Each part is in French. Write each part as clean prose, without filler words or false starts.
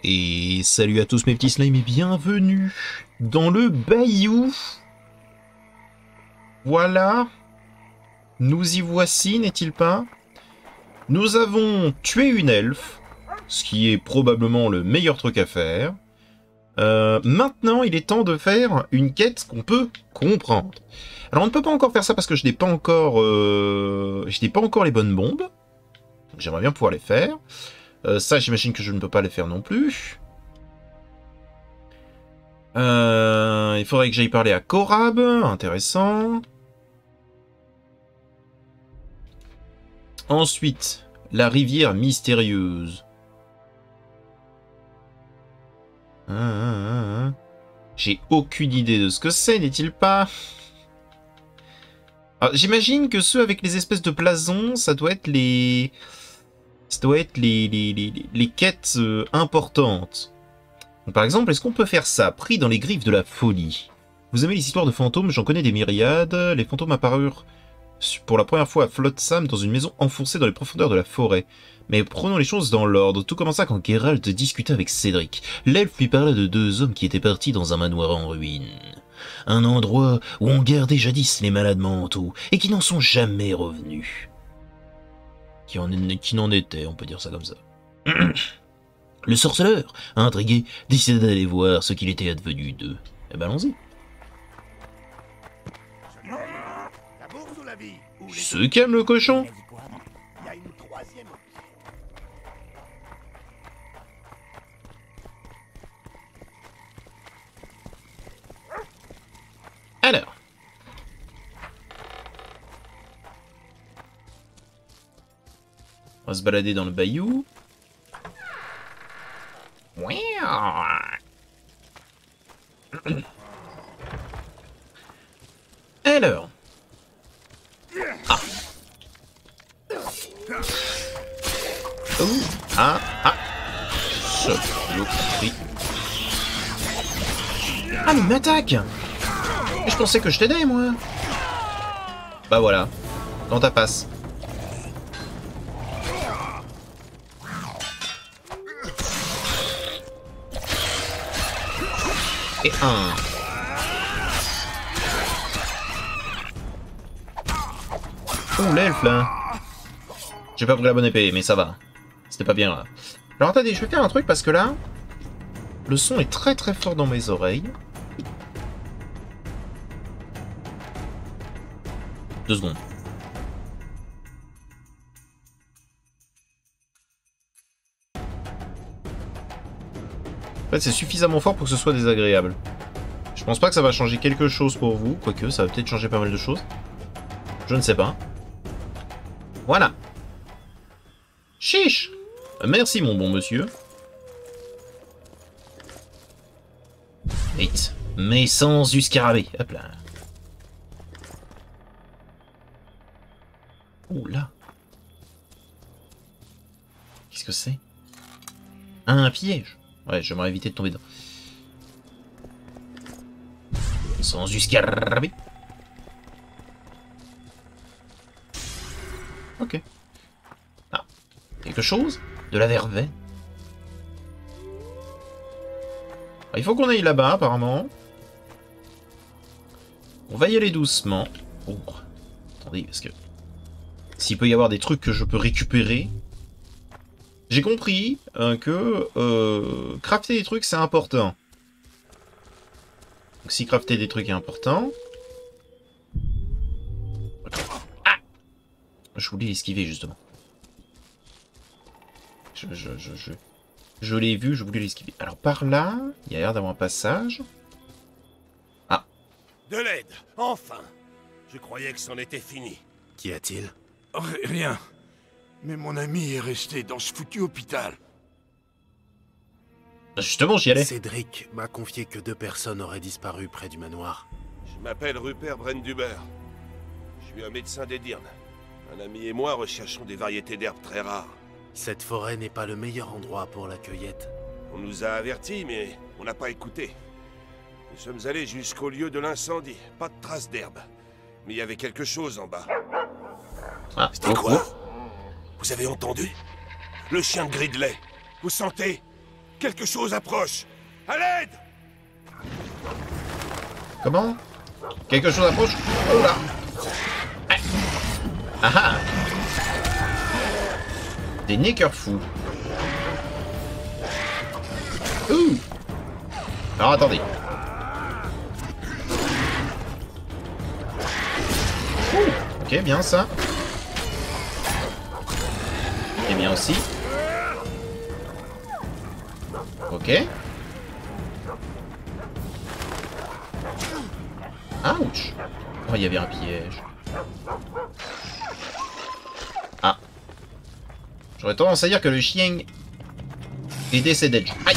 Et salut à tous mes petits slimes et bienvenue dans le bayou. Voilà, nous y voici, n'est-il pas? Nous avons tué une elfe, ce qui est probablement le meilleur truc à faire. Maintenant, il est temps de faire une quête qu'on peut comprendre. Alors on ne peut pas encore faire ça parce que je n'ai pas encore les bonnes bombes. J'aimerais bien pouvoir les faire. Ça, j'imagine que je ne peux pas les faire non plus. Il faudrait que j'aille parler à Korab. Intéressant. Ensuite, la rivière mystérieuse. J'ai aucune idée de ce que c'est, n'est-il pas? J'imagine que ceux avec les espèces de blasons, ça doit être les... Ça doit être les quêtes importantes. Donc, par exemple, est-ce qu'on peut faire ça? Pris dans les griffes de la folie. Vous aimez les histoires de fantômes? J'en connais des myriades. Les fantômes apparurent pour la première fois à Flotsam dans une maison enfoncée dans les profondeurs de la forêt. Mais prenons les choses dans l'ordre. Tout commença quand Geralt discuta avec Cédric. L'elfe lui parla de deux hommes qui étaient partis dans un manoir en ruine. Un endroit où on gardait jadis les malades mentaux et qui n'en sont jamais revenus. Qui n'en étaient, on peut dire ça comme ça. Le sorceleur, intrigué, décida d'aller voir ce qu'il était advenu d'eux. Eh ben allons-y. Se calme le cochon. Alors. On va se balader dans le bayou. Alors. Ah, mais il m'attaque! Je pensais que je t'aidais, moi! Bah voilà. Dans ta passe. Et un. Oh, l'elfe, là! J'ai pas pris la bonne épée, mais ça va. C'était pas bien grave. Alors attendez, je vais faire un truc parce que là, le son est très très fort dans mes oreilles. 2 secondes. En fait, c'est suffisamment fort pour que ce soit désagréable. Je pense pas que ça va changer quelque chose pour vous, quoique ça va peut-être changer pas mal de choses. Je ne sais pas. Voilà. Chiche! Merci, mon bon monsieur. Vite. Mais sans du scarabée. Hop là. Oh là. Qu'est-ce que c'est? Un piège. Ouais, j'aimerais éviter de tomber dedans. Sans du scarabée. Ok. Ah. Quelque chose? De la verveine. Il faut qu'on aille là-bas, apparemment. On va y aller doucement. Oh. Attendez, parce que... S'il peut y avoir des trucs que je peux récupérer... J'ai compris que crafter des trucs, c'est important. Donc si crafter des trucs est important... Ah! Je voulais l'esquiver, justement. Je l'ai vu, je voulais l'esquiver. Alors par là, il y a l'air d'avoir un passage. Ah. De l'aide, enfin. Je croyais que c'en était fini. Qu'y a-t-il? Rien. Mais mon ami est resté dans ce foutu hôpital. Justement, j'y allais. Cédric m'a confié que 2 personnes auraient disparu près du manoir. Je m'appelle Rupert Brenduber. Je suis un médecin d'Edirne. Un ami et moi recherchons des variétés d'herbes très rares. Cette forêt n'est pas le meilleur endroit pour la cueillette. On nous a avertis, mais on n'a pas écouté. Nous sommes allés jusqu'au lieu de l'incendie. Pas de traces d'herbe. Mais il y avait quelque chose en bas. Ah, C'était quoi? Vous avez entendu? Le chien de Gridley. Vous sentez? Quelque chose approche. À l'aide! Comment? Quelque chose approche? Oh là! Ah ah! Des neckers fous. Ouh! Alors attendez. Ouh! Ok, bien ça. Et bien aussi. Ok. Ouch! Oh, il y avait un piège. Ah. J'aurais tendance à dire que le chien est décédé. Aïe!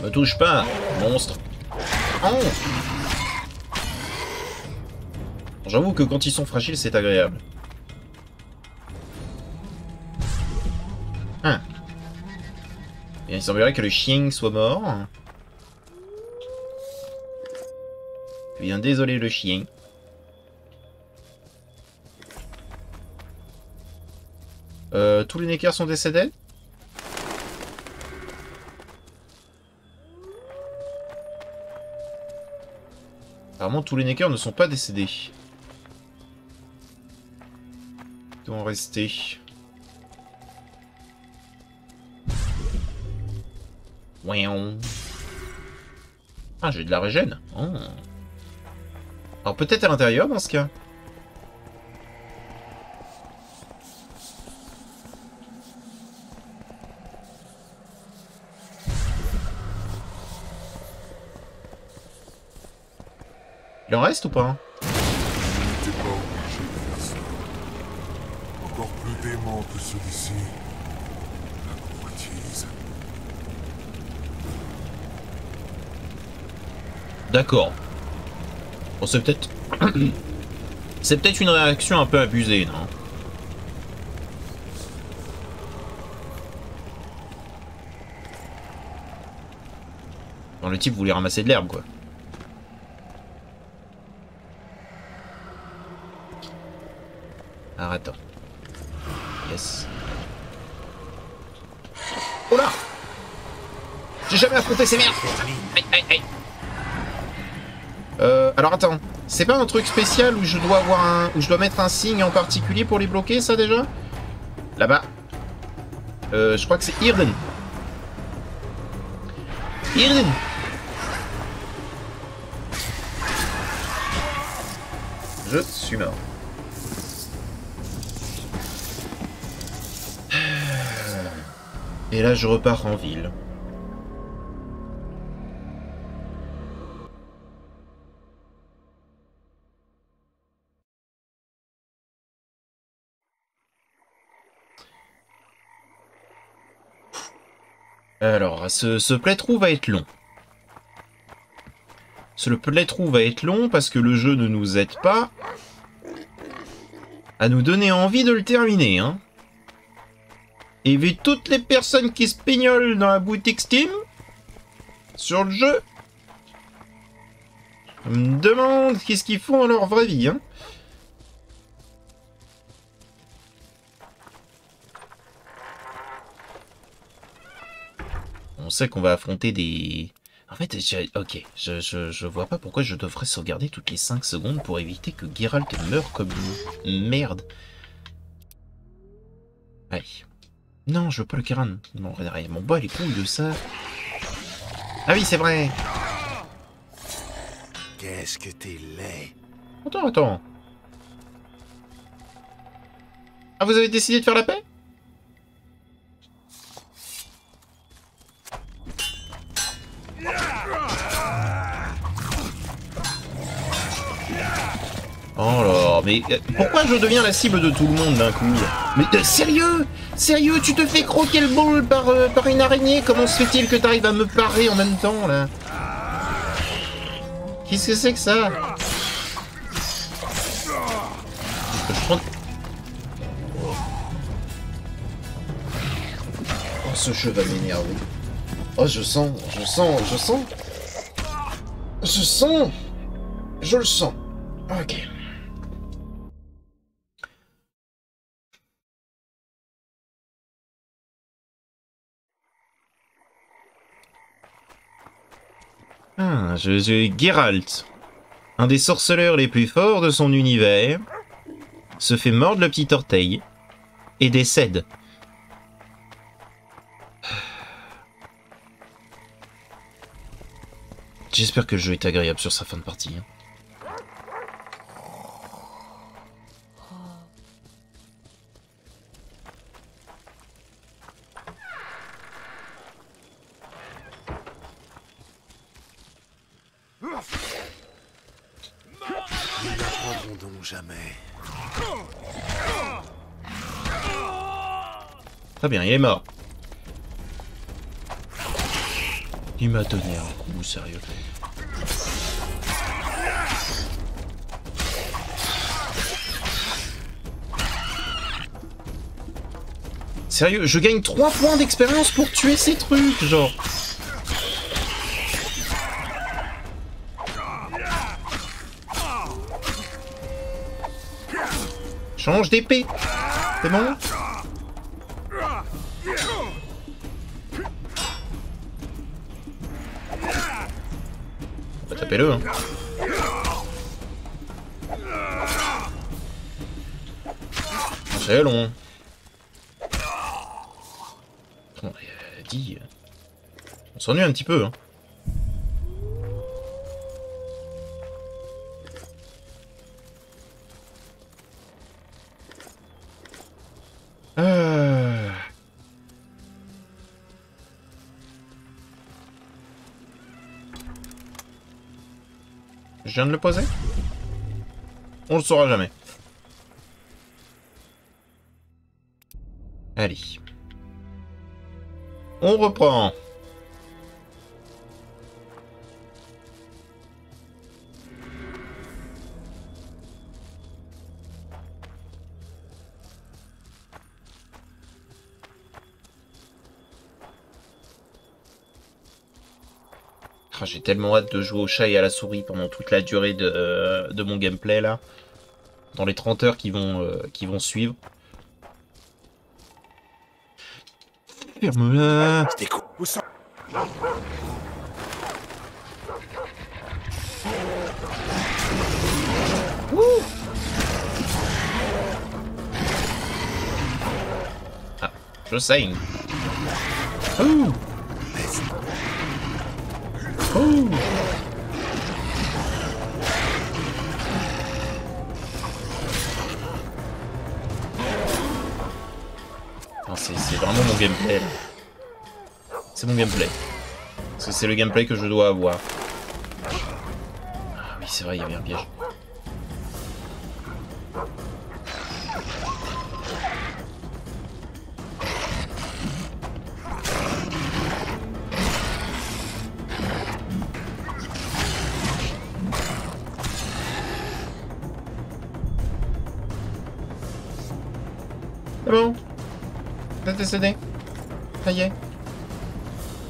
Me touche pas, monstre. Oh! J'avoue que quand ils sont fragiles, c'est agréable. Ah. Et il semblerait que le chien soit mort. Eh bien, désolé le chien. Tous les neckers sont décédés? Apparemment, tous les neckers ne sont pas décédés. Ils vont rester. Ouin. Ah, j'ai de la régène. Oh. Alors peut-être à l'intérieur dans ce cas. Il en reste ou pas? T'es pas obligé de faire ça. Encore plus dément que celui-ci. La convoitise. D'accord. Bon, c'est peut-être... c'est peut-être une réaction un peu abusée, non? Bon, le type voulait ramasser de l'herbe, quoi. Alors, attends. Yes. Oh là! J'ai jamais affronté ces merdes! Aïe, aïe, aïe. Alors attends, c'est pas un truc spécial où je dois avoir un, où je dois mettre un signe en particulier pour les bloquer, ça déjà? Là-bas. Je crois que c'est Irden. Irden. Je suis mort. Et là, je repars en ville. Alors, ce playthrough va être long. Ce playthrough va être long parce que le jeu ne nous aide pas à nous donner envie de le terminer, hein. Et vu toutes les personnes qui se pignolent dans la boutique Steam sur le jeu, je me demande qu'est-ce qu'ils font dans leur vraie vie, hein. On sait qu'on va affronter des... En fait, ok, je vois pas pourquoi je devrais sauvegarder toutes les 5 secondes pour éviter que Geralt meure comme une merde. Allez. Non, je veux pas le Kiran. Non, mon bas les couilles de ça. Ah oui, c'est vrai. Qu'est-ce que t'es laid. Attends. Ah, vous avez décidé de faire la paix? Oh là, mais pourquoi je deviens la cible de tout le monde d'un coup? Mais sérieux? Sérieux, tu te fais croquer le bol par une araignée? Comment se fait-il que t'arrives à me parer en même temps, là? Qu'est-ce que c'est que ça? Oh, ce jeu va m'énerver. Oh, je le sens. Je le sens. Ok. Ah, Geralt, un des sorceleurs les plus forts de son univers, se fait mordre le petit orteil et décède. J'espère que le jeu est agréable sur sa fin de partie. Nous n'apprendrons donc jamais. Très bien, il est mort. Il m'a donné un coup, sérieux. Sérieux, je gagne 3 points d'expérience pour tuer ces trucs, genre. Change d'épée. C'est bon? Bah, tapez-le, hein. C'est long. On dit... On s'ennuie un petit peu, hein. Je viens de le poser? On le saura jamais. Allez. On reprend. Ah, j'ai tellement hâte de jouer au chat et à la souris pendant toute la durée de mon gameplay là. Dans les 30 heures qui vont suivre. Ferme-la. C'était cool. Où ça? Ah, je saigne. Ouh. Ouh. C'est vraiment mon gameplay là. C'est mon gameplay. Parce que c'est le gameplay que je dois avoir. Ah oui, c'est vrai, il y avait un piège. C'est bon. Vous êtes décédés. Ça y est.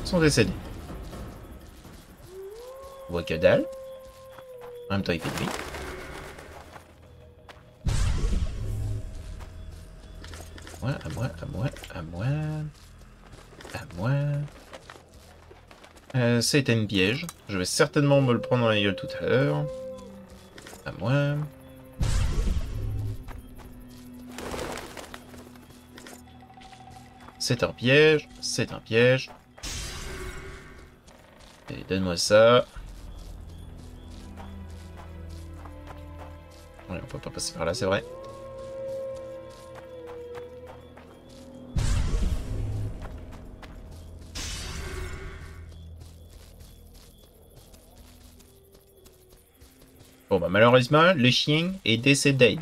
Ils sont décédés. On voit que dalle. En même temps, il fait nuit. À moi. C'était une piège. Je vais certainement me le prendre dans la gueule tout à l'heure. À moi. C'est un piège, c'est un piège. Allez, donne-moi ça. Ouais, on peut pas passer par là, c'est vrai. Bon bah malheureusement, le chien est décédé.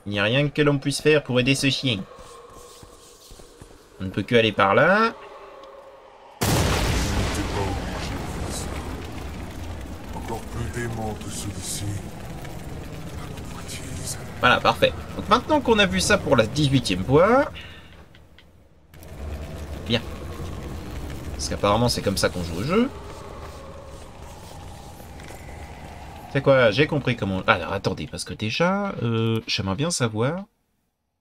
Il n'y a rien que l'on puisse faire pour aider ce chien. On ne peut que aller par là. N'était pas obligé de faire ça. Encore plus dément que celui-ci. La convoitise. Voilà, parfait. Donc maintenant qu'on a vu ça pour la 18e fois... Bien. Parce qu'apparemment c'est comme ça qu'on joue au jeu. C'est quoi? J'ai compris comment... Alors attendez, parce que déjà, j'aimerais bien savoir...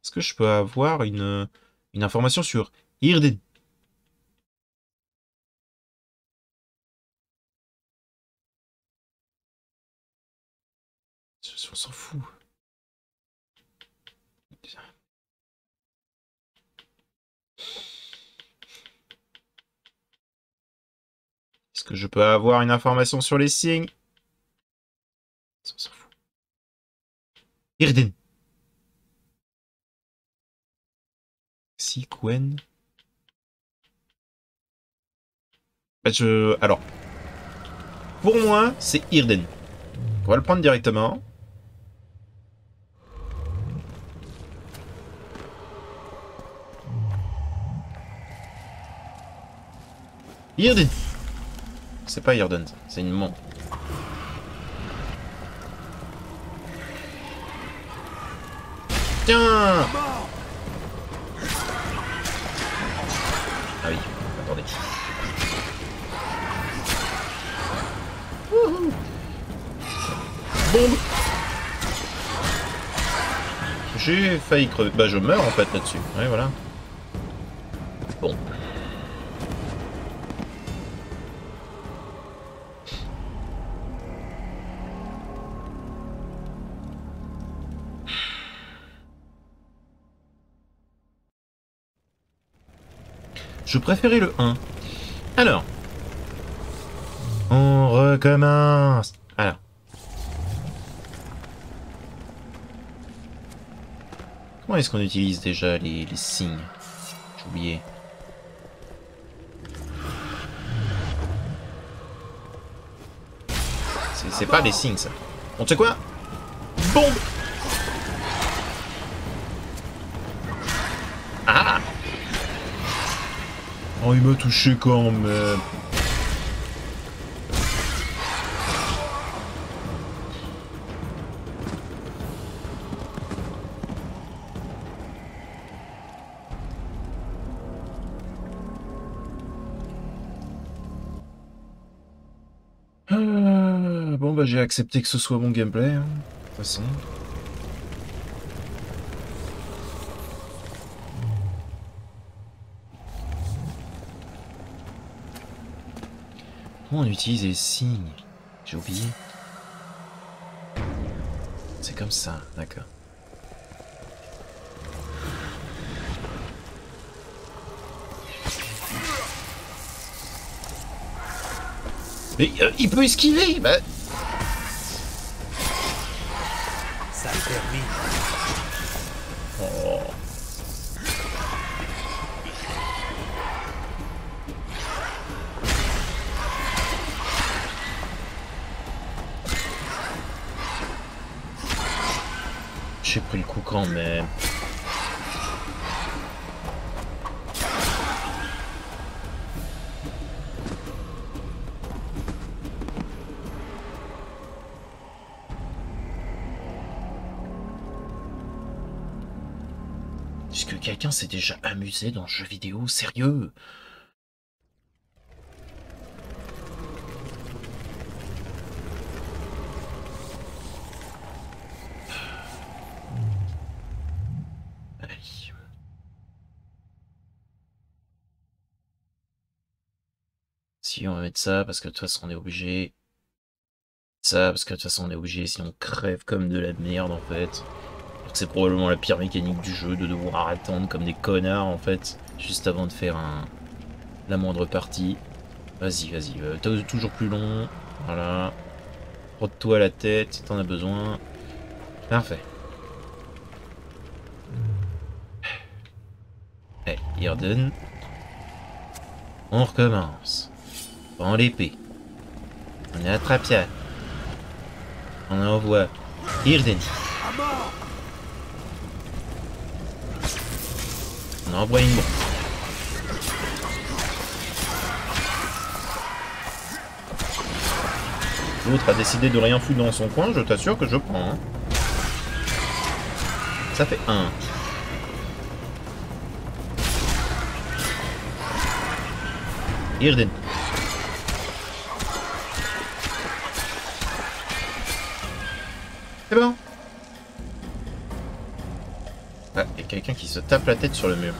Est-ce que je peux avoir une information sur Irden? s'en fout. Est-ce que je peux avoir une information sur les signes? On s'en fout. Irden. Si, Gwen. Bah, alors. Pour moi, c'est Irden. On va le prendre directement. Irden. C'est pas Irden, c'est une montre. Tiens! Ah oui, attendez. Wouhou! Bombe! J'ai failli crever. Bah je meurs en fait là-dessus. Ouais voilà. Bon. Je préférais le 1. Alors. On recommence. Alors. Comment est-ce qu'on utilise déjà les signes? J'ai oublié. C'est pas les signes ça. On tu sais quoi? Bombe! Ah! Oh, il m'a touché quand même. Bon bah j'ai accepté que ce soit mon gameplay, hein, de toute façon. Comment on utilise les signes? J'ai oublié. C'est comme ça, d'accord. Mais il peut esquiver, bah... Ça le termine. Oh. J'ai pris le coup quand même. Est-ce que quelqu'un s'est déjà amusé dans ce jeu vidéo? Sérieux? Allez. Si on va mettre ça parce que de toute façon on est obligé. Ça parce que de toute façon on est obligé, sinon on crève comme de la merde en fait. C'est probablement la pire mécanique du jeu, de devoir attendre comme des connards en fait, juste avant de faire la moindre partie. Vas-y, vas-y, toujours plus long, voilà. Frotte-toi la tête si t'en as besoin. Parfait. Hey, Irden. On recommence. Prends l'épée. On est attrape-pied. On envoie Irden. On envoie une bombe. L'autre a décidé de rien foutre dans son coin, je t'assure que je prends. Hein. Ça fait 1. Irden. C'est bon. Ah, il y a quelqu'un qui se tape la tête sur le mur.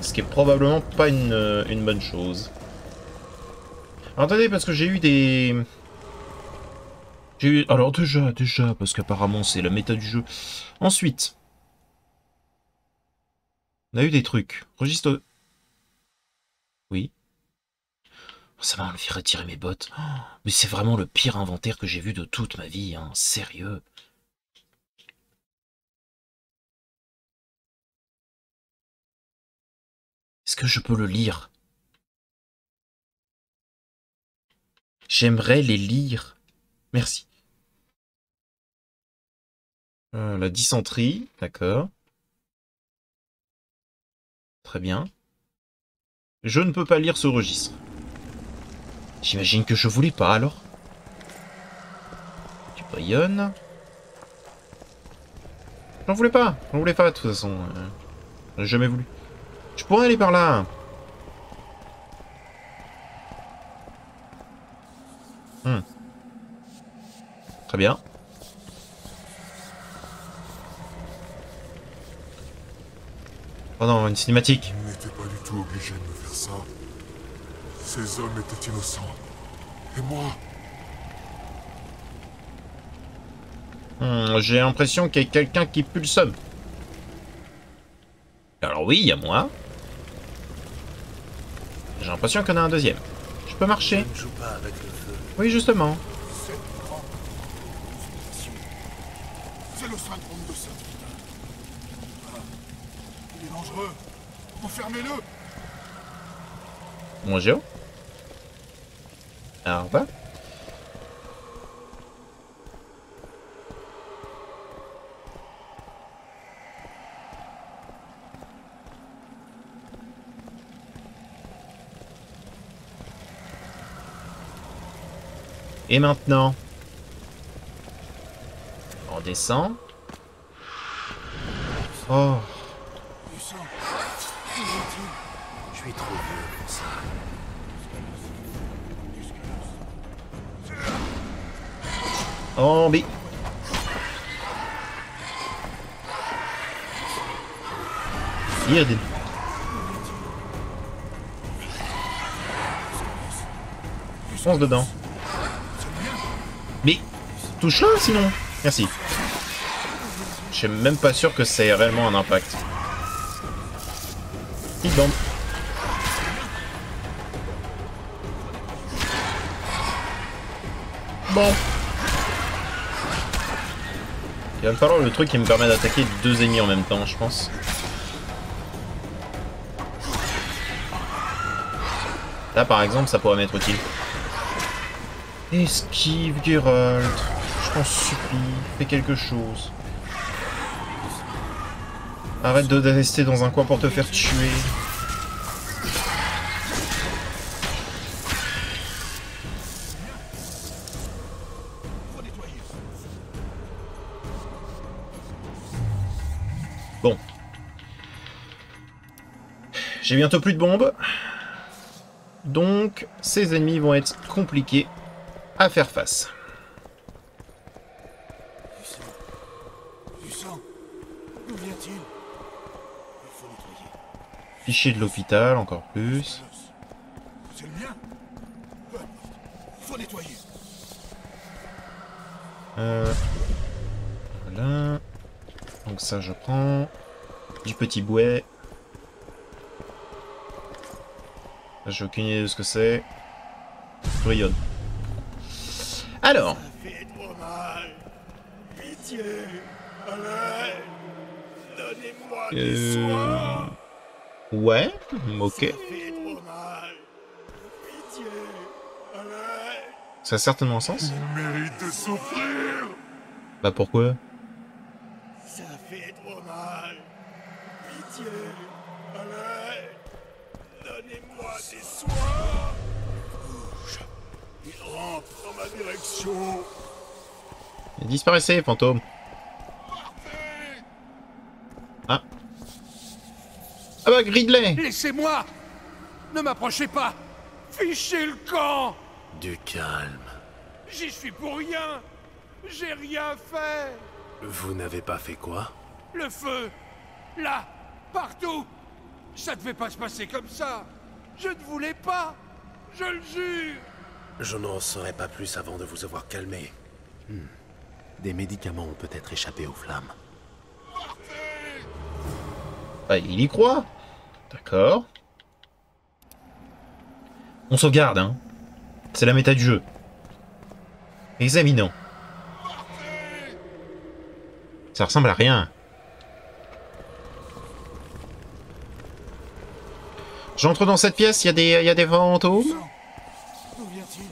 Ce qui est probablement pas une bonne chose. Alors attendez, parce que j'ai eu Alors déjà, parce qu'apparemment c'est la méta du jeu. Ensuite, on a eu des trucs. Registre... Oui. Ça va enlever retirer mes bottes. Oh, mais c'est vraiment le pire inventaire que j'ai vu de toute ma vie, hein. Sérieux. Est-ce que je peux le lire? J'aimerais les lire. Merci. La dysenterie, d'accord. Très bien. Je ne peux pas lire ce registre. J'imagine que je voulais pas alors. Tu bouillonnes. J'en voulais pas de toute façon. J'ai jamais voulu. Je pourrais aller par là. Très bien. Oh non, une cinématique. Il n'était pas du tout obligé de me faire ça. Ces hommes étaient innocents. Et moi, J'ai l'impression qu'il y a quelqu'un qui pue le somme. Alors oui, il y a moi. J'ai l'impression qu'il y en a un deuxième. Je peux marcher. Je ne joue pas avec le feu. Oui, justement. C'est le syndrome de Saint-Vital. Il est dangereux. Enfermez-le. Bonjour. Alors, va. Et maintenant, on descend. Oh. Du sang. Je suis trop vieux pour ça. Oh, mais... Irden. Fonce dedans. Mais touche-le sinon. Merci. Je suis même pas sûr que c'est réellement un impact. Petite bande. Bon. Il va me falloir le truc qui me permet d'attaquer deux ennemis en même temps, je pense. Là, par exemple, ça pourrait m'être utile. Esquive, Geralt. Je t'en supplie, fais quelque chose. Arrête de rester dans un coin pour te faire tuer. Bon. J'ai bientôt plus de bombes. Donc, ces ennemis vont être compliqués à faire face. Du sang. D'où vient-il? Il faut nettoyer. Fichier de l'hôpital, encore plus. C'est le mien. Il faut nettoyer. Voilà. Donc ça, je prends. Du petit bouet. J'ai aucune idée de ce que c'est. Brionne. Alors. Ça fait trop mal. Pitié. Allez. Donnez-moi des soins. Ouais, ok. Ça fait trop mal. Pitié. Allez. Ça a certainement un sens. il mérite de souffrir. Bah pourquoi? Ça fait trop mal. Pitié. Allez. Donnez-moi des soins. Bouge. Il rentre dans ma direction. Disparaissez, fantôme. Ah. Ah bah Gridley. Laissez-moi. Ne m'approchez pas. Fichez le camp. Du calme. J'y suis pour rien. J'ai rien fait. Vous n'avez pas fait quoi? Le feu. Là. Partout. Ça devait pas se passer comme ça. Je ne voulais pas. Je le jure. Je n'en saurais pas plus avant de vous avoir calmé. Des médicaments ont peut-être échappé aux flammes. Ah, il y croit. D'accord. On sauvegarde, hein. C'est la méta du jeu. Examinons. Ça ressemble à rien. J'entre dans cette pièce, il y a des fantômes. D'où vient-il?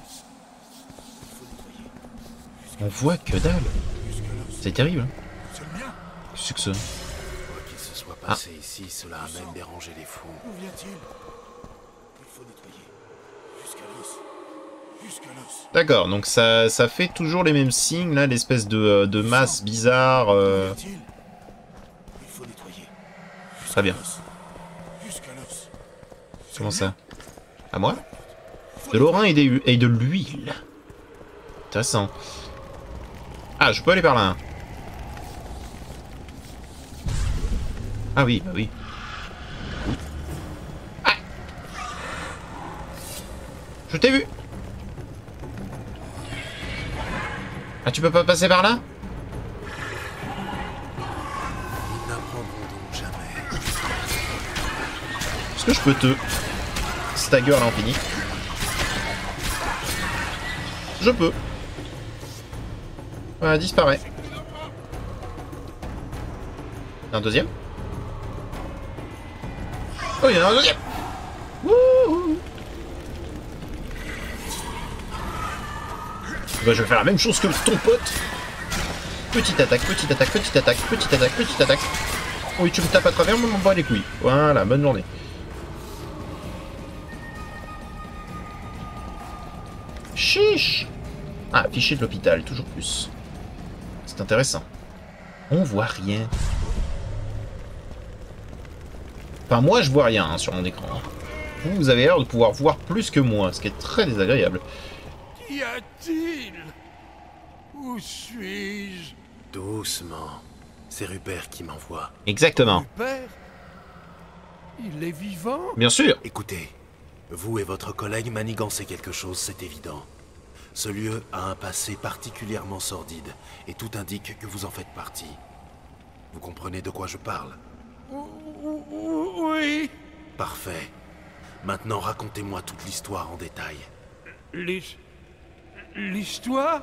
On voit que dalle. C'est terrible. Hein. C'est le mien. Qu'est-ce que c'est? Quoi qu'il se soit passé ici, cela a même dérangé les fous. D'où vient-il? Il faut nettoyer. Jusqu'à l'os. Jusqu'à l'os. D'accord, donc ça fait toujours les mêmes signes, là, l'espèce de masse bizarre. D'où vient-il? Il faut nettoyer. Très bien. Jusqu'à l'os. Comment ça? À moi? De l'orin et de l'huile. Intéressant. Ah, je peux aller par là. Hein. Ah oui, bah oui. Ah! Je t'ai vu! Ah, tu peux pas passer par là? Nous n'apprendrons donc jamais. Est-ce que je peux te stagger à l'infini? Je peux. Voilà, disparaît. Un deuxième? Oh, il y en a un deuxième! Wouhou! Bah, je vais faire la même chose que ton pote. Petite attaque, petite attaque, petite attaque, petite attaque, petite attaque. Oui, tu me tapes à travers, mais on m'en bat les couilles. Voilà, bonne journée. Chiche! Ah, fichier de l'hôpital, toujours plus. C'est intéressant. On voit rien. Enfin, moi, je vois rien hein, sur mon écran. Vous avez l'air de pouvoir voir plus que moi, ce qui est très désagréable. Qu'y a-t-il? Où suis-je? Doucement. C'est Rupert qui m'envoie. Exactement. Père? Il est vivant? Bien sûr. Écoutez, vous et votre collègue manigancez quelque chose, c'est évident. Ce lieu a un passé particulièrement sordide, et tout indique que vous en faites partie. Vous comprenez de quoi je parle? Oui. Parfait. Maintenant, racontez-moi toute l'histoire en détail. L'histoire?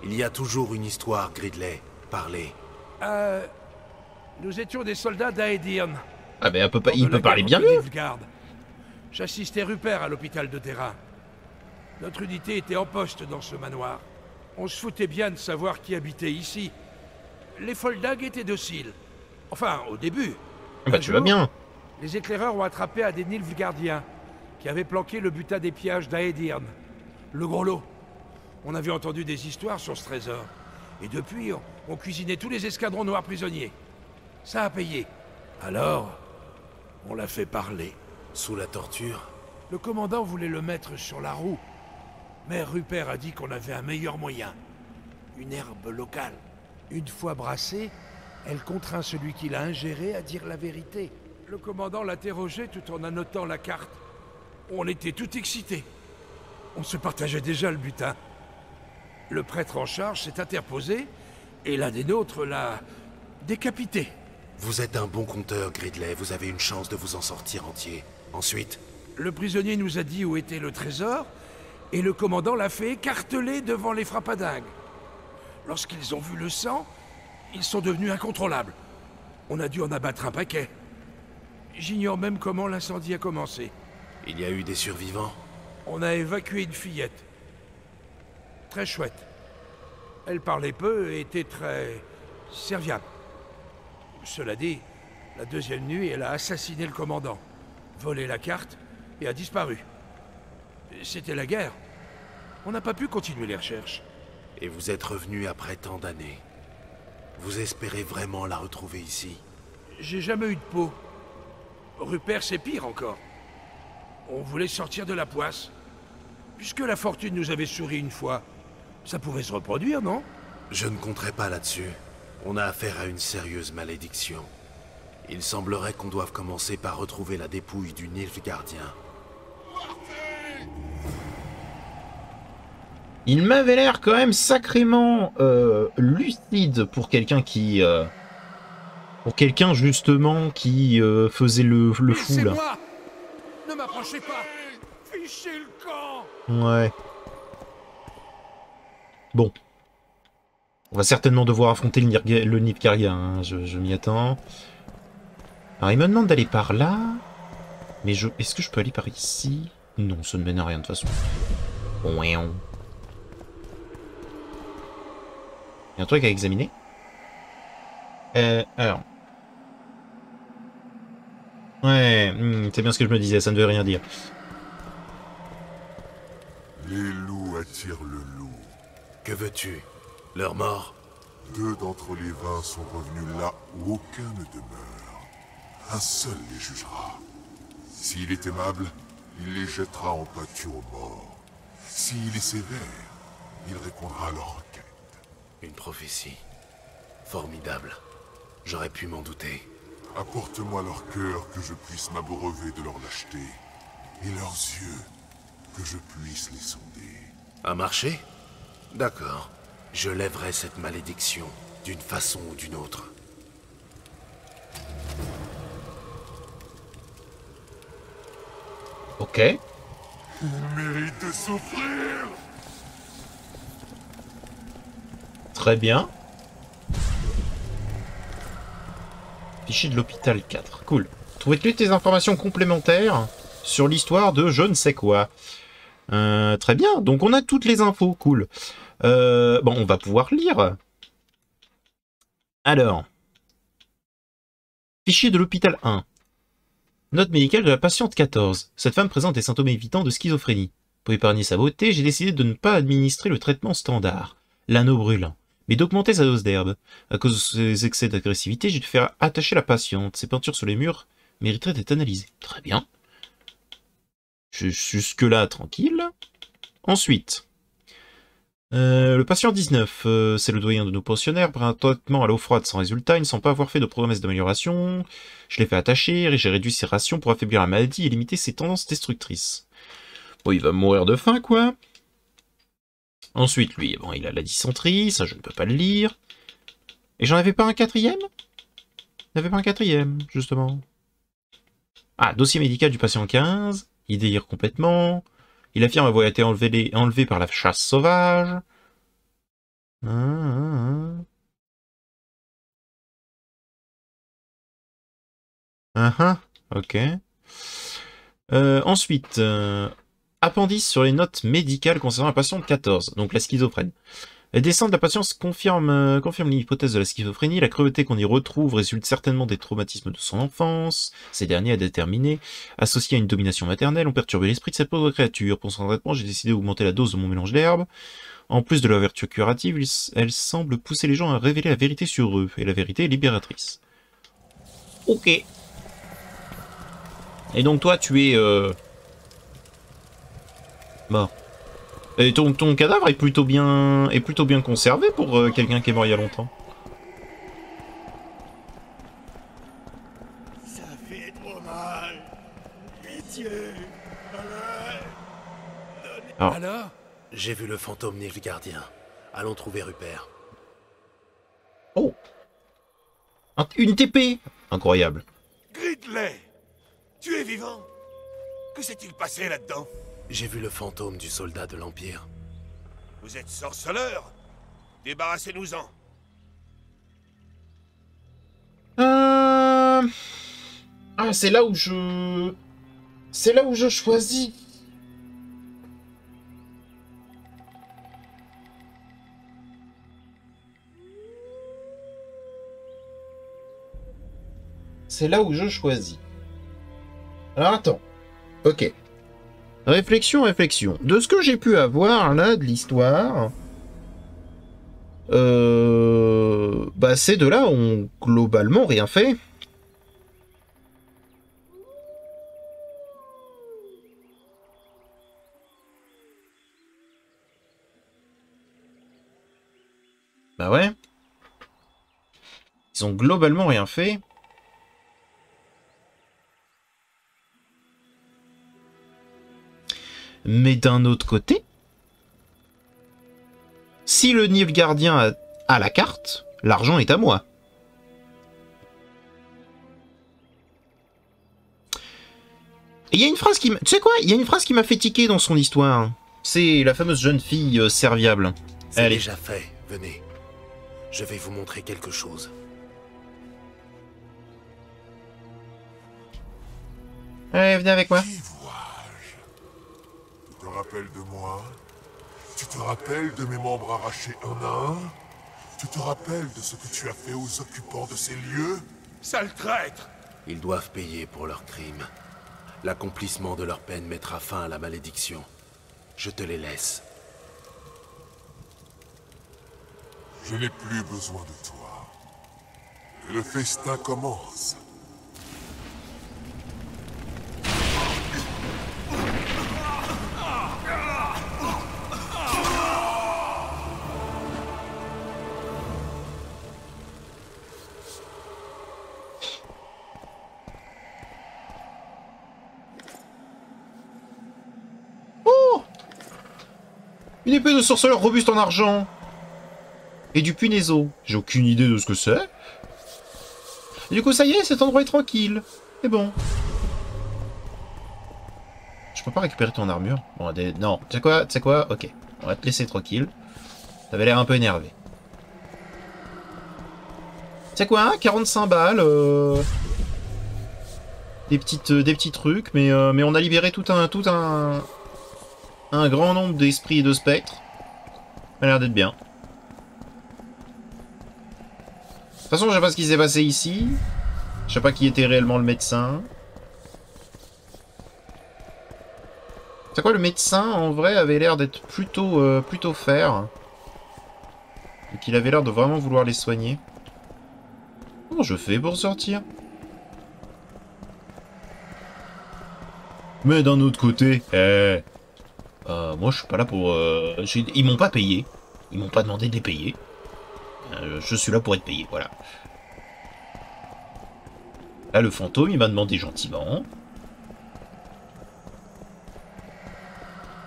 Il y a toujours une histoire, Gridley. Parlez. Nous étions des soldats d'Aedirn. Ah ben, il peut parler bien mieux. J'assistais Rupert à l'hôpital de Terra. Notre unité était en poste dans ce manoir. On se foutait bien de savoir qui habitait ici. Les Foldag étaient dociles. Enfin, au début. Bah, tu vas bien. Les éclaireurs ont attrapé un des Nilfgaardiens qui avait planqué le butin des pillages d'Aedirn. Le gros lot. On avait entendu des histoires sur ce trésor. Et depuis, on cuisinait tous les escadrons noirs prisonniers. Ça a payé. Alors, on l'a fait parler. Sous la torture? Le commandant voulait le mettre sur la roue. Mais Rupert a dit qu'on avait un meilleur moyen. Une herbe locale. Une fois brassée, elle contraint celui qui l'a ingérée à dire la vérité. Le commandant l'interrogeait tout en annotant la carte. On était tout excités. On se partageait déjà le butin. Le prêtre en charge s'est interposé, et l'un des nôtres l'a décapité. Vous êtes un bon conteur, Gridley. Vous avez une chance de vous en sortir entier. Ensuite? Le prisonnier nous a dit où était le trésor, et le commandant l'a fait écarteler devant les frappadingues. Lorsqu'ils ont vu le sang, ils sont devenus incontrôlables. On a dû en abattre un paquet. J'ignore même comment l'incendie a commencé. Il y a eu des survivants? On a évacué une fillette. Très chouette. Elle parlait peu et était très serviable. Cela dit, la deuxième nuit, elle a assassiné le commandant, volé la carte et a disparu. C'était la guerre. On n'a pas pu continuer les recherches. Et vous êtes revenu après tant d'années. Vous espérez vraiment la retrouver ici? J'ai jamais eu de peau. Rupert, c'est pire encore. On voulait sortir de la poisse. Puisque la fortune nous avait souri une fois, ça pouvait se reproduire, non? Je ne compterai pas là-dessus. On a affaire à une sérieuse malédiction. Il semblerait qu'on doive commencer par retrouver la dépouille du Nilfgaardien. Il m'avait l'air quand même sacrément lucide pour quelqu'un qui... pour quelqu'un justement qui faisait le fou là. Laissez-moi! Ne m'approchez pas! Fichez le camp! Ouais. Bon. On va certainement devoir affronter le Nilfgaard, hein. Je m'y attends. Alors il me demande d'aller par là. Mais est-ce que je peux aller par ici? Non, ça ne mène à rien de toute façon. Ouais. Il y a un truc à examiner. Alors. Ouais, c'est bien ce que je me disais, ça ne veut rien dire. Les loups attirent le loup. Que veux-tu? Leur mort? 2 d'entre les 20 sont revenus là où aucun ne demeure. Un seul les jugera. S'il est aimable, il les jettera en pâture aux morts. S'il est sévère, il répondra à leur requête. Une prophétie. Formidable. J'aurais pu m'en douter. Apporte-moi leur cœur que je puisse m'abreuver de leur lâcheté, et leurs yeux que je puisse les sonder. Un marché? D'accord. Je lèverai cette malédiction, d'une façon ou d'une autre. Ok. Ils méritent de souffrir. Très bien. Fichier de l'hôpital 4. Cool. Trouvez toutes les informations complémentaires sur l'histoire de je ne sais quoi. Très bien. Donc on a toutes les infos. Cool. Bon, on va pouvoir lire. Alors. Fichier de l'hôpital 1. Note médicale de la patiente 14. Cette femme présente des symptômes évidents de schizophrénie. Pour épargner sa beauté, j'ai décidé de ne pas administrer le traitement standard, l'anneau brûlant, mais d'augmenter sa dose d'herbe. À cause de ses excès d'agressivité, j'ai dû faire attacher la patiente. Ses peintures sur les murs mériteraient d'être analysées. Très bien. Jusque-là, tranquille. Ensuite, le patient 19, c'est le doyen de nos pensionnaires. Pour un traitement à l'eau froide sans résultat, il ne semble pas avoir fait de promesses d'amélioration. Je l'ai fait attacher et j'ai réduit ses rations pour affaiblir la maladie et limiter ses tendances destructrices. Bon, il va mourir de faim, quoi. Ensuite, lui, bon, il a la dysenterie, ça je ne peux pas le lire. Et j'en avais pas un quatrième? Il n'y avait pas un quatrième, justement. Ah, dossier médical du patient 15. Il délire complètement. Il affirme avoir été enlevé par la chasse sauvage. Ok. Ensuite, appendice sur les notes médicales concernant la patiente 14, donc la schizophrène. Les dessins de la patiente confirment l'hypothèse de la schizophrénie. La cruauté qu'on y retrouve résulte certainement des traumatismes de son enfance. Ces derniers, à déterminer, associés à une domination maternelle, ont perturbé l'esprit de cette pauvre créature. Pour son traitement, j'ai décidé d'augmenter la dose de mon mélange d'herbes. En plus de la vertu curative, elle semble pousser les gens à révéler la vérité sur eux. Et la vérité est libératrice. Ok. Et donc toi, tu es... mort. Et ton cadavre est plutôt bien conservé pour quelqu'un qui est mort il y a longtemps. Ça fait trop mal. Pitié. Alors? J'ai vu le fantôme Nilfgaardien. Allons trouver Rupert. Oh, une TP. Incroyable. Gridley! Tu es vivant? Que s'est-il passé là-dedans? J'ai vu le fantôme du soldat de l'Empire. Vous êtes sorceleur? Débarrassez-nous-en. Ah, c'est là où je choisis. C'est là où je choisis. Alors attends. Ok. Réflexion. De ce que j'ai pu avoir là de l'histoire, bah ces deux-là ont globalement rien fait. Bah ouais. Ils ont globalement rien fait. Mais d'un autre côté, si le Nilfgaardien a la carte, l'argent est à moi. Et il y a une phrase qui... Tu sais quoi? Il y a une phrase qui m'a fait tiquer dans son histoire. C'est la fameuse jeune fille serviable. C'est Allez. déjà fait, venez. Je vais vous montrer quelque chose. Allez, venez avec moi. Qui vois-je? Tu te rappelles de moi? Tu te rappelles de mes membres arrachés un à un? Tu te rappelles de ce que tu as fait aux occupants de ces lieux? Sale traître! Ils doivent payer pour leurs crimes. L'accomplissement de leur peine mettra fin à la malédiction. Je te les laisse. Je n'ai plus besoin de toi. Et le festin commence. Oh! Une épée de sorceleur robuste en argent. Et du punaiseau. J'ai aucune idée de ce que c'est. Et du coup, ça y est, cet endroit est tranquille. C'est bon. Je peux pas récupérer ton armure. Bon, non, tu sais quoi? Ok. On va te laisser tranquille. T'avais l'air un peu énervé. Tu sais quoi? 45 balles. Des petits trucs. Mais on a libéré tout un grand nombre d'esprits et de spectres. Ça a l'air d'être bien. De toute façon, je sais pas ce qui s'est passé ici. Je sais pas qui était réellement le médecin. C'est quoi, le médecin, en vrai, avait l'air d'être plutôt fair. Et qu'il avait l'air de vraiment vouloir les soigner. Comment je fais pour sortir? Mais d'un autre côté, moi je suis pas là pour... Ils m'ont pas payé. Ils m'ont pas demandé de les payer. Je suis là pour être payé, voilà. Là, le fantôme, il m'a demandé gentiment.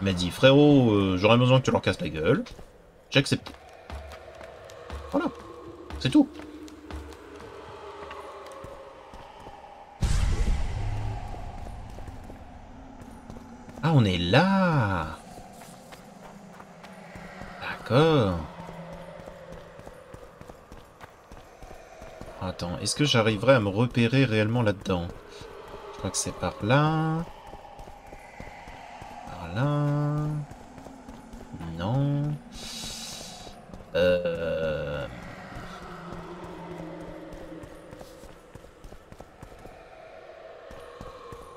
Il m'a dit, frérot, j'aurais besoin que tu leur casses la gueule. J'accepte. Voilà. C'est tout. Ah, on est là. D'accord. Attends, est-ce que j'arriverai à me repérer réellement là-dedans? Je crois que c'est par là. Par là. Non.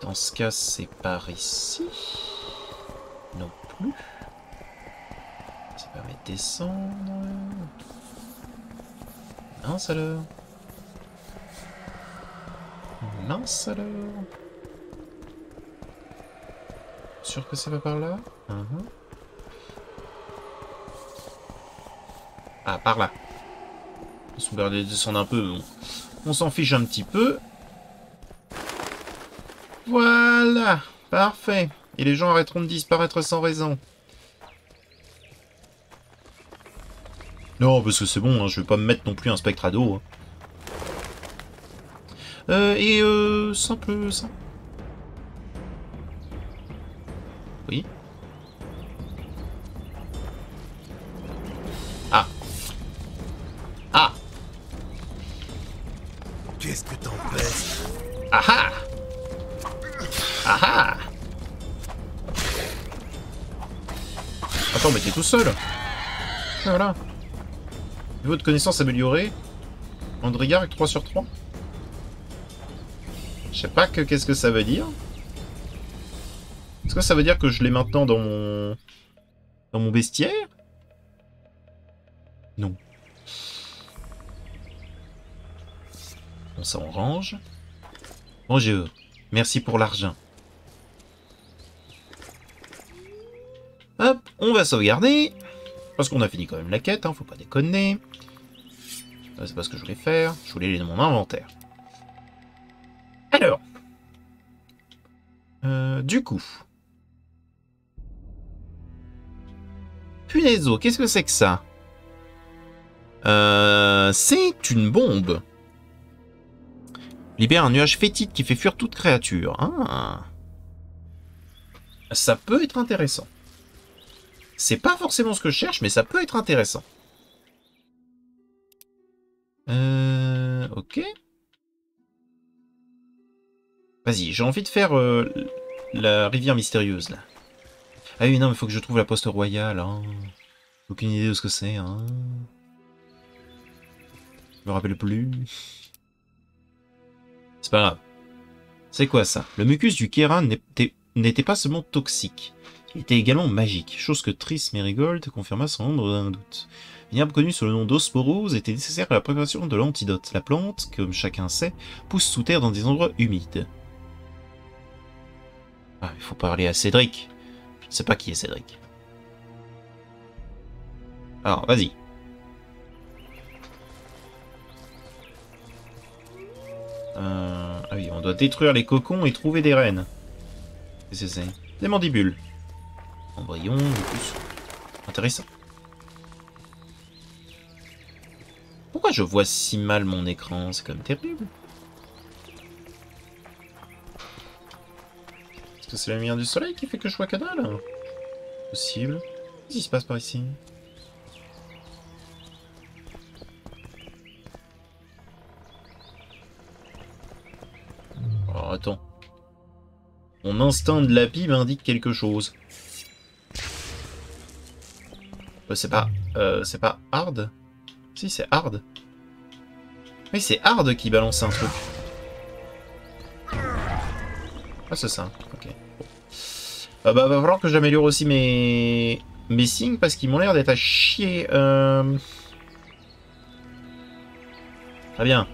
Dans ce cas, c'est par ici. Non plus. Ça permet de descendre. Mince alors. Mince alors. Sûr que ça va par là? Ah, par là. On va descendre un peu. On s'en fiche un petit peu. Voilà. Parfait. Et les gens arrêteront de disparaître sans raison. Non, parce que c'est bon, hein, je vais pas me mettre non plus un spectre à dos. Simple ça. Oui. Ah. Ah. Qu'est-ce que t'en penses? Ah ah. Ah ah. Attends, mais t'es tout seul. Voilà. Niveau de connaissance amélioré. Andrigard avec 3 sur 3. Je sais pas qu'est-ce que ça veut dire. Est-ce que ça veut dire que je l'ai maintenant dans mon bestiaire? Non. Bon, ça on range. Bonjour. Merci pour l'argent. Hop, on va sauvegarder. Parce qu'on a fini quand même la quête, hein, faut pas déconner. C'est pas ce que je voulais faire. Je voulais aller dans mon inventaire. Alors. Du coup. Punaiseau, qu'est-ce que c'est que ça? C'est une bombe. Libère un nuage fétide qui fait fuir toute créature. Ah. Ça peut être intéressant. C'est pas forcément ce que je cherche, mais ça peut être intéressant. Ok. Vas-y, j'ai envie de faire la rivière mystérieuse, là. Ah oui, non, mais faut que je trouve la poste royale. Hein. Aucune idée de ce que c'est. Hein. Je me rappelle plus. C'est pas grave. C'est quoi ça? Le mucus du Kéran n'était pas seulement toxique. Il était également magique, chose que Triss Merigold confirma sans l'ombre d'un doute. Une herbe connue sous le nom d'Osporose était nécessaire à la préparation de l'antidote. La plante, comme chacun sait, pousse sous terre dans des endroits humides. Ah, il faut parler à Cédric. Je ne sais pas qui est Cédric. Alors, vas-y. Ah oui, on doit détruire les cocons et trouver des reines. Qu'est-ce que c'est? Des mandibules. Embryon, mucus. Intéressant. Pourquoi je vois si mal mon écran? C'est quand même terrible. Est-ce que c'est la lumière du soleil qui fait que je vois que dalle? Possible. Qu'est-ce qui se passe par ici? Alors attends. Mon instinct de lapis m'indique quelque chose. C'est pas hard? Si, c'est hard. Oui, c'est hard qui balance un truc. Ah, c'est ça. Ok. Bah, va falloir que j'améliore aussi mes signes parce qu'ils m'ont l'air d'être à chier. Très bien.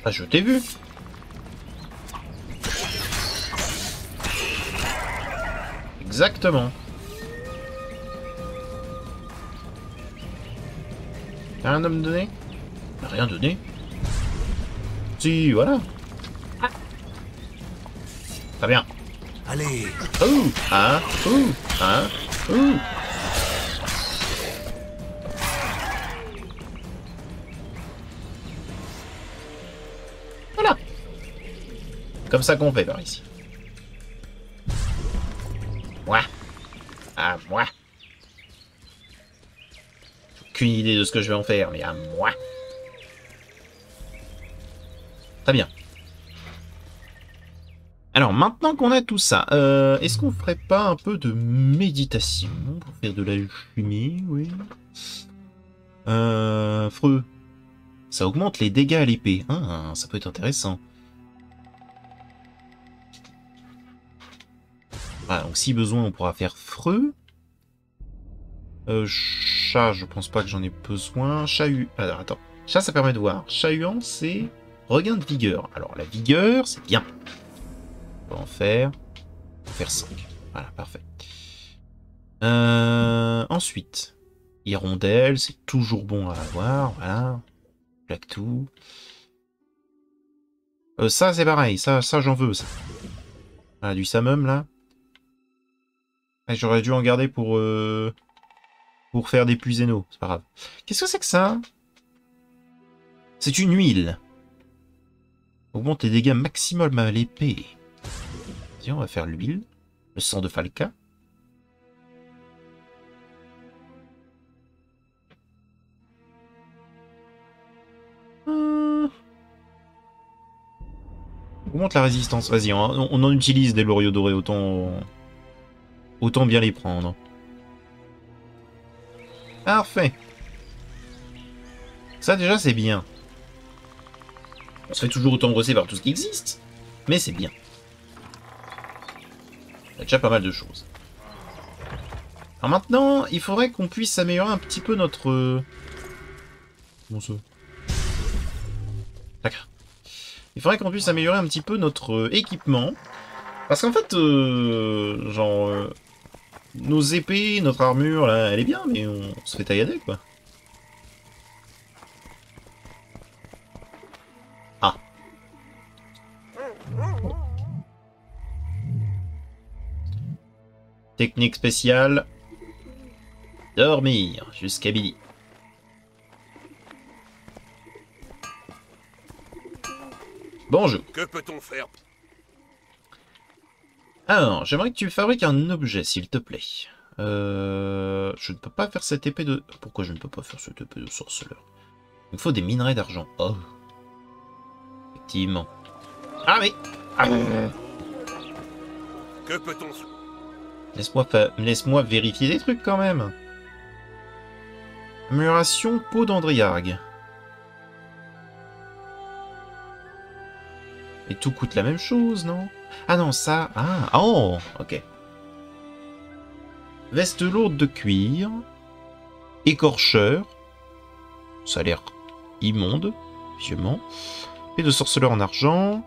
Ah, je t'ai vu. Exactement. T'as rien à me donner? T'as rien donné? Si, voilà. Ah. Très bien. Allez, Ouh, ah, ouh, ah, ouh. Voilà. Comme ça qu'on fait par ici. Moi. À moi. Aucune idée de ce que je vais en faire, mais à moi. Très bien. Alors, maintenant qu'on a tout ça, est-ce qu'on ferait pas un peu de méditation pour faire de l'alchimie, oui. Freux. Ça augmente les dégâts à l'épée. Ah, ça peut être intéressant. Voilà, donc si besoin, on pourra faire freux. Chat, je pense pas que j'en ai besoin. Chahut. Alors, attends. Chat, ça permet de voir. Chahuant, c'est regain de vigueur. Alors, la vigueur, c'est bien. On va en faire. On va faire 5. Voilà, parfait. Ensuite, hirondelle, c'est toujours bon à avoir. Voilà. Plaque tout. Ça, c'est pareil. Ça j'en veux, ça. Voilà, du samum, là. J'aurais dû en garder pour faire des puisénos. C'est pas grave. Qu'est-ce que c'est que ça? C'est une huile. Augmente les dégâts maximum à l'épée. Tiens, on va faire l'huile. Le sang de Falca. Augmente la résistance. Vas-y, on en utilise des loriots dorés. Autant bien les prendre. Parfait. Ça, déjà, c'est bien. On se fait toujours autant brosser par tout ce qui existe. Mais c'est bien. Il y a déjà pas mal de choses. Alors maintenant, il faudrait qu'on puisse améliorer un petit peu notre... Comment ça? D'accord. Il faudrait qu'on puisse améliorer un petit peu notre équipement. Parce qu'en fait, nos épées, notre armure, là, elle est bien, mais on se fait taillader, quoi. Ah. Technique spéciale. Dormir jusqu'à midi. Bonjour. Que peut-on faire? Alors, j'aimerais que tu fabriques un objet, s'il te plaît. Je ne peux pas faire cette épée de... Pourquoi je ne peux pas faire cette épée de sorceleur? Il me faut des minerais d'argent. Oh. Effectivement. Ah oui. Ah. Que peut-on... Laisse-moi vérifier des trucs quand même. Amélioration peau d'Andriargue. Et tout coûte la même chose, non? Ah non, ça... Ah, oh, ok. Veste lourde de cuir. Écorcheur. Ça a l'air immonde, visuellement. Épée de sorceleur en argent.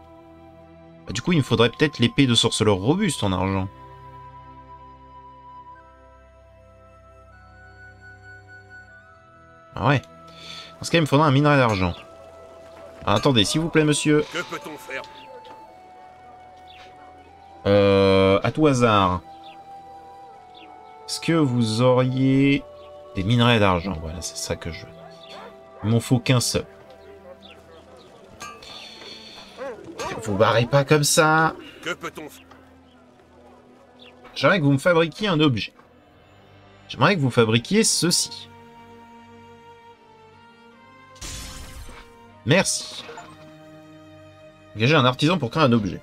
Bah, du coup, il me faudrait peut-être l'épée de sorceleur robuste en argent. Ah ouais. Dans ce cas, il me faudra un minerai d'argent. Ah, attendez, s'il vous plaît, monsieur. Que peut-on faire? À tout hasard. Est-ce que vous auriez des minerais d'argent? Voilà, c'est ça que je veux. Il m'en faut qu'un seul. Vous barrez pas comme ça. Que peut-on faire? J'aimerais que vous me fabriquiez un objet. J'aimerais que vous fabriquiez ceci. Merci. Engagez un artisan pour créer un objet.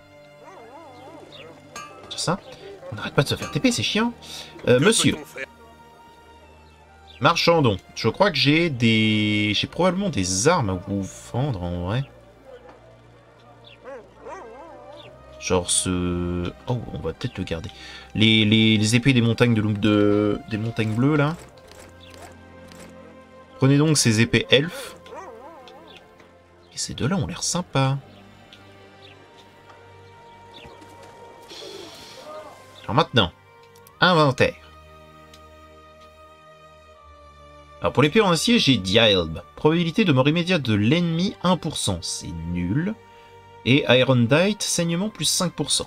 C'est ça? On n'arrête pas de se faire TP, c'est chiant. Monsieur. Marchandon. Je crois que j'ai des... J'ai probablement des armes à vous vendre en vrai. Genre ce... Oh, on va peut-être le garder. Les épées des montagnes des montagnes bleues là. Prenez donc ces épées elfes. Et ces deux-là ont l'air sympas. Alors maintenant, inventaire. Alors pour l'épée en acier, j'ai Dialb. Probabilité de mort immédiate de l'ennemi, 1%. C'est nul. Et Ironite, saignement plus 5%.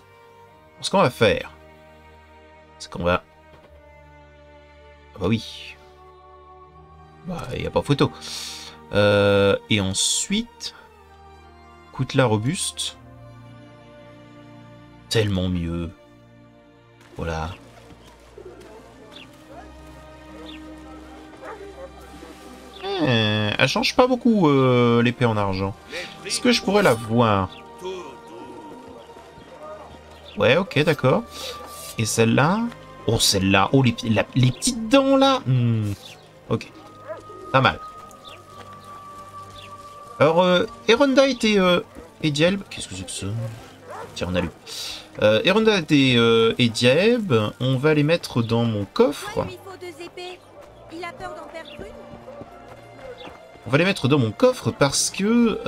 Ce qu'on va faire, c'est qu'on va... Ah bah oui. Bah, il n'y a pas photo. Et ensuite... Coûte-la robuste. Tellement mieux. Voilà. Elle change pas beaucoup l'épée en argent. Est-ce que je pourrais la voir? Ouais, ok, d'accord. Et celle-là? Oh, celle-là. Oh, les petites dents, là. Ok. Pas mal. Alors, Erondite et Dialb... Qu'est-ce que c'est que ça? Tiens, on allume. Erondite et Dialb, on va les mettre dans mon coffre. On va les mettre dans mon coffre parce que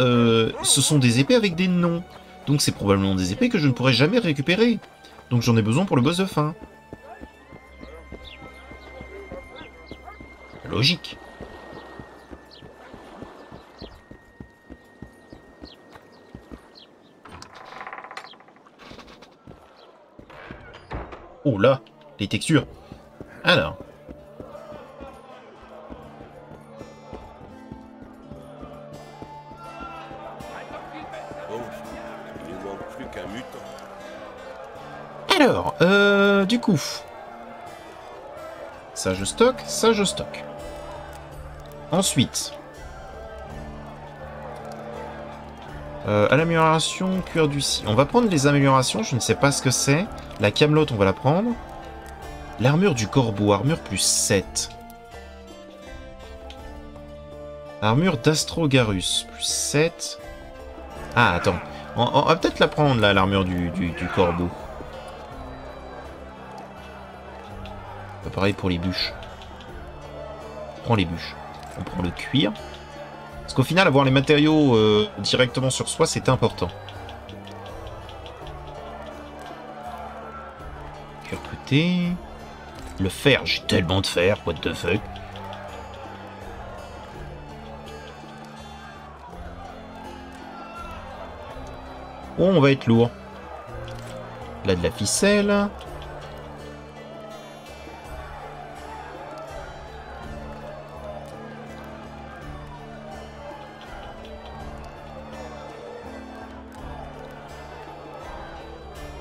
ce sont des épées avec des noms. Donc c'est probablement des épées que je ne pourrai jamais récupérer. Donc j'en ai besoin pour le boss de fin. Logique. Oh là, les textures. Alors. Alors, du coup, ça je stocke, ça je stocke. Ensuite, à l'amélioration, cuir du scie. On va prendre les améliorations, je ne sais pas ce que c'est. La camelote, on va la prendre. L'armure du corbeau, armure plus 7. Armure d'Astrogarus, plus 7. Ah, attends. On va peut-être la prendre, là, l'armure du corbeau. Pareil pour les bûches. On prend les bûches. On prend le cuir. Parce qu'au final, avoir les matériaux directement sur soi, c'est important. Quel côté? Le fer, j'ai tellement de fer, what the fuck. Oh, on va être lourd. Là, de la ficelle.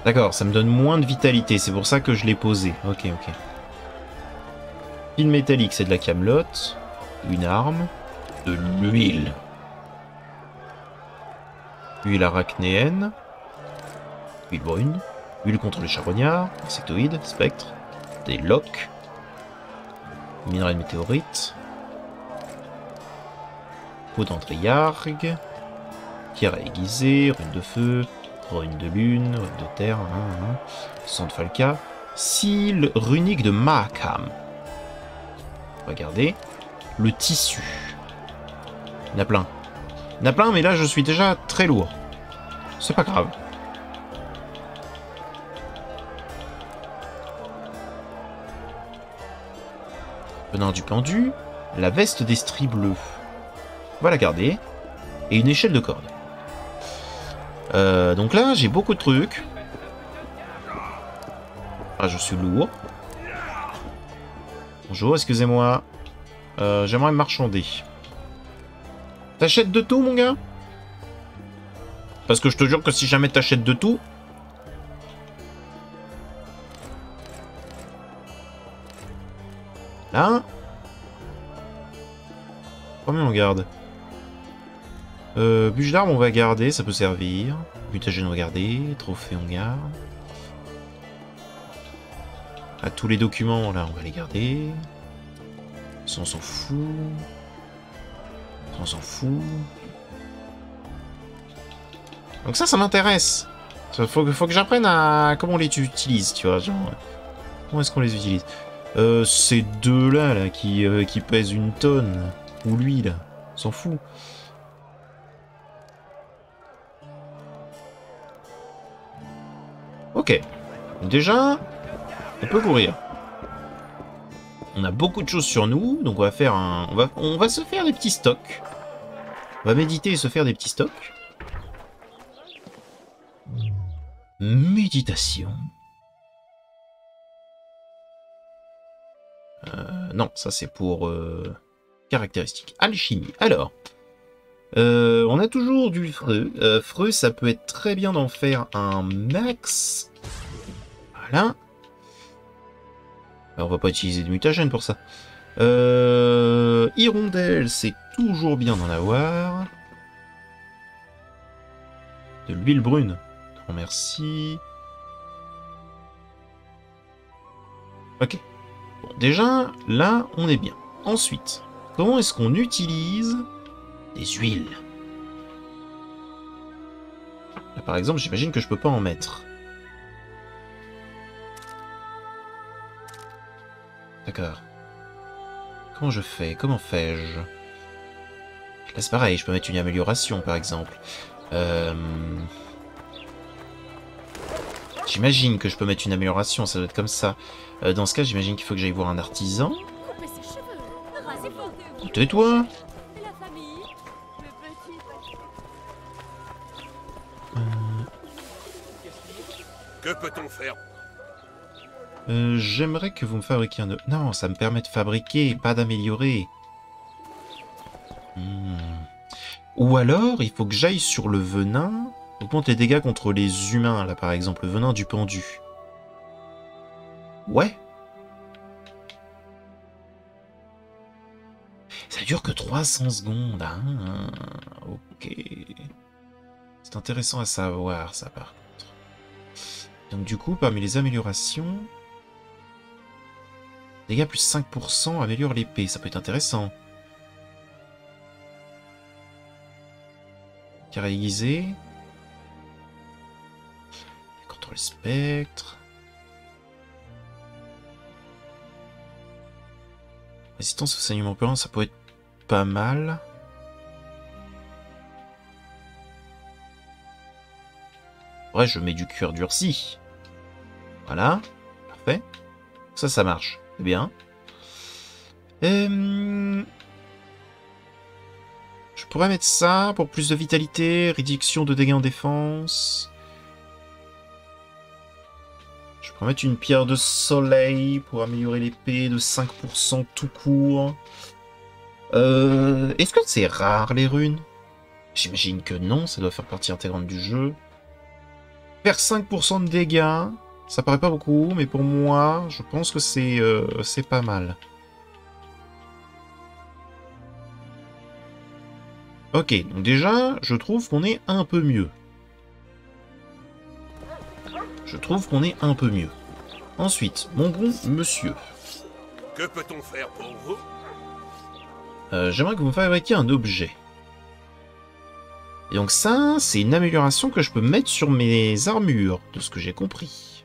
D'accord, ça me donne moins de vitalité, c'est pour ça que je l'ai posé. Ok, ok. Fil métallique, c'est de la camelote. Une arme. De l'huile. Huile arachnéenne. Huile brune. Huile contre les charognards. Insectoïdes. Spectres. Des loques. Minerai de météorite. Peau d'Andriargue. Pierre à aiguiser. Rune de feu. Rune de lune. Rune de terre. Sang de Falca. Cils runique de Mahakam. Regardez. Le tissu. Il y en a plein. Il y en a plein, mais là, je suis déjà très lourd. C'est pas grave. Venant du pendu, la veste des stries bleus. On va la garder. Et une échelle de corde. Donc là, j'ai beaucoup de trucs. Ah, je suis lourd. Bonjour, excusez-moi. J'aimerais marchander. T'achètes de tout, mon gars? Parce que je te jure que si jamais t'achètes de tout... Là... Combien on garde? Bûche d'armes, on va garder, ça peut servir. Mutagène, on va garder. Trophée, on garde. À tous les documents, là, on va les garder. Ça, on s'en fout. Ça, on s'en fout. Donc ça m'intéresse. Faut que j'apprenne à... Comment on les utilise, tu vois, genre... Comment est-ce qu'on les utilise? Ces deux-là, là, qui pèsent une tonne. Ou lui, là. On s'en fout. Ok. Déjà, on peut courir. On a beaucoup de choses sur nous, donc on va faire un... On va se faire des petits stocks. On va méditer et se faire des petits stocks. Méditation. Non, ça c'est pour caractéristiques. Alchimie. Alors, on a toujours du freux. Freux, ça peut être très bien d'en faire un max. Voilà. Alors, on va pas utiliser de mutagène pour ça. Hirondelle, c'est toujours bien d'en avoir. De l'huile brune. Non, merci. Ok. Bon, déjà, là, on est bien. Ensuite, comment est-ce qu'on utilise des huiles? Là, par exemple, j'imagine que je peux pas en mettre. D'accord. Comment je fais? Comment fais-je? Là, c'est pareil, je peux mettre une amélioration, par exemple. J'imagine que je peux mettre une amélioration, ça doit être comme ça. Dans ce cas, j'imagine qu'il faut que j'aille voir un artisan. Tais-toi! Que peut-on faire? J'aimerais que vous me fabriquiez un... Non, ça me permet de fabriquer, pas d'améliorer. Ou alors, il faut que j'aille sur le venin. Augmente les dégâts contre les humains, là, par exemple. Le venin du pendu. Ouais. Ça dure que 300 secondes. Hein. Ok. C'est intéressant à savoir, ça, par contre. Donc, du coup, parmi les améliorations... Dégâts plus 5% améliore l'épée. Ça peut être intéressant. Carré aiguisé. Contre le spectre. Résistance au saignement purulent, ça pourrait être pas mal. Ouais, je mets du cuir durci. Voilà. Parfait. Ça marche. C'est bien. Je pourrais mettre ça pour plus de vitalité, réduction de dégâts en défense. Je pourrais mettre une pierre de soleil pour améliorer l'épée de 5% tout court. Est-ce que c'est rare les runes? J'imagine que non, ça doit faire partie intégrante du jeu. Faire 5% de dégâts, ça paraît pas beaucoup, mais pour moi, je pense que c'est pas mal. Ok, donc déjà, je trouve qu'on est un peu mieux. Ensuite, mon bon monsieur. Que peut-on faire pour vous? J'aimerais que vous me fabriquiez un objet. Et donc ça, c'est une amélioration que je peux mettre sur mes armures, de ce que j'ai compris.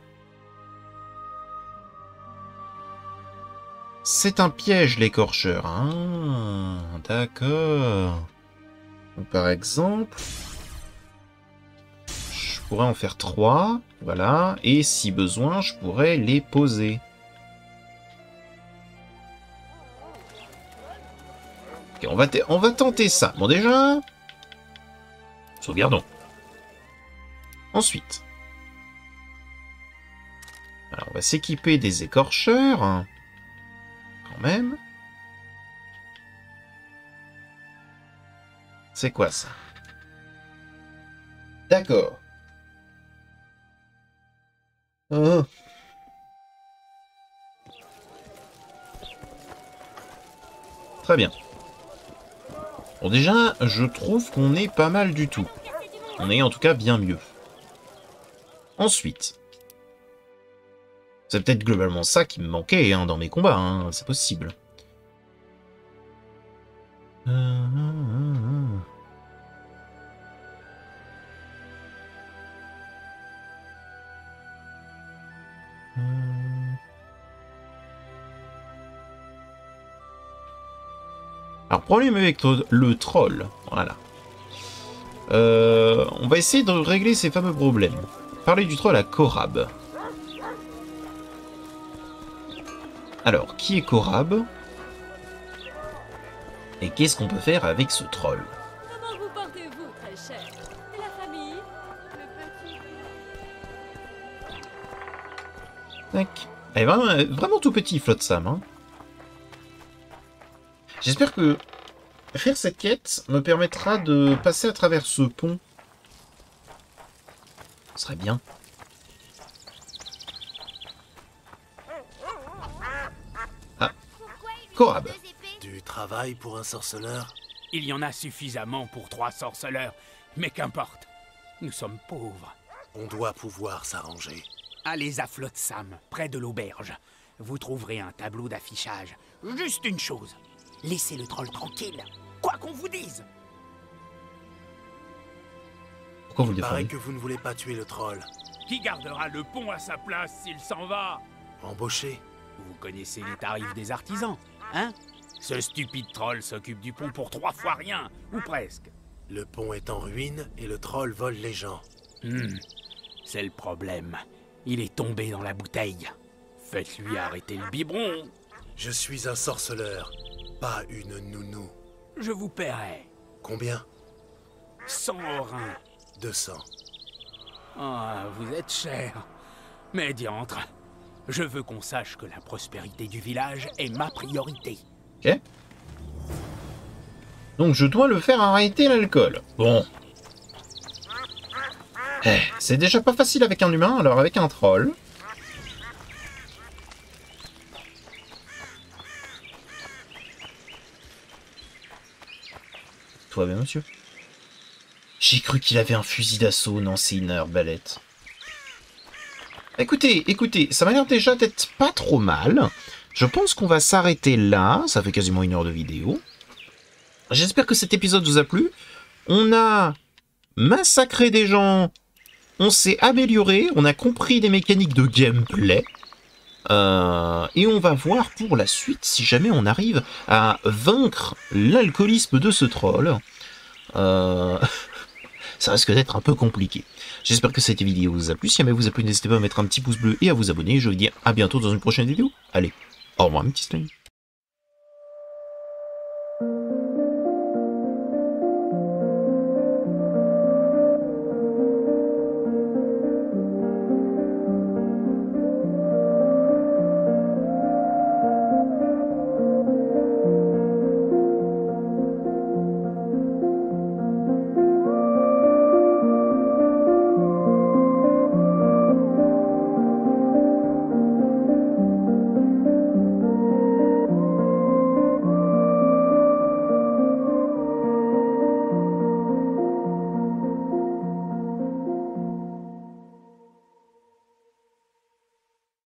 C'est un piège, l'écorcheur. Ah, d'accord. Donc, par exemple, je pourrais en faire 3, voilà, et si besoin, je pourrais les poser. Ok, on va tenter ça. Bon, déjà, sauvegardons. Ensuite, alors on va s'équiper des écorcheurs, hein, quand même. C'est quoi ça? D'accord. Oh. Très bien. Bon, déjà, je trouve qu'on est pas mal du tout. On est en tout cas bien mieux. Ensuite, c'est peut-être globalement ça qui me manquait hein, dans mes combats, hein, c'est possible. Alors, problème avec le troll, voilà. On va essayer de régler ces fameux problèmes. Parler du troll à Korab. Alors, qui est Korab? Et qu'est-ce qu'on peut faire avec ce troll? Comment vous portez-vous, très cher? Et la famille? Le petit... Tac. Elle est vraiment tout petit, Flotsam. Hein. J'espère que faire cette quête me permettra de passer à travers ce pont. Ce serait bien. Ah. Korab. Du travail pour un sorceleur? Il y en a suffisamment pour 3 sorceleurs, mais qu'importe. Nous sommes pauvres. On doit pouvoir s'arranger. Allez à Flotsam, près de l'auberge. Vous trouverez un tableau d'affichage. Juste une chose. Laissez le troll tranquille, quoi qu'on vous dise. Pourquoi vous le Il paraît défendez? que vous ne voulez pas tuer le troll. Qui gardera le pont à sa place s'il s'en va? Embauché. Vous connaissez les tarifs des artisans, hein? Ce stupide troll s'occupe du pont pour 3 fois rien, ou presque. Le pont est en ruine et le troll vole les gens. C'est le problème. Il est tombé dans la bouteille. Faites-lui arrêter le biberon. Je suis un sorceleur, pas une nounou. Je vous paierai. Combien? 100 orins. 200. Ah, vous êtes cher. Mais diantre, je veux qu'on sache que la prospérité du village est ma priorité. Ok. Donc je dois le faire arrêter l'alcool. Bon. C'est déjà pas facile avec un humain, alors avec un troll. Tout va bien, monsieur? J'ai cru qu'il avait un fusil d'assaut. Non, c'est une arbalète. Écoutez, ça m'a l'air déjà d'être pas trop mal. Je pense qu'on va s'arrêter là. Ça fait quasiment 1 heure de vidéo. J'espère que cet épisode vous a plu. On a massacré des gens. On s'est amélioré. On a compris les mécaniques de gameplay. Et on va voir pour la suite si jamais on arrive à vaincre l'alcoolisme de ce troll. Ça risque d'être un peu compliqué. J'espère que cette vidéo vous a plu. Si jamais vous a plu, n'hésitez pas à mettre un petit pouce bleu et à vous abonner. Je vous dis à bientôt dans une prochaine vidéo. Allez, au revoir mes petits slime.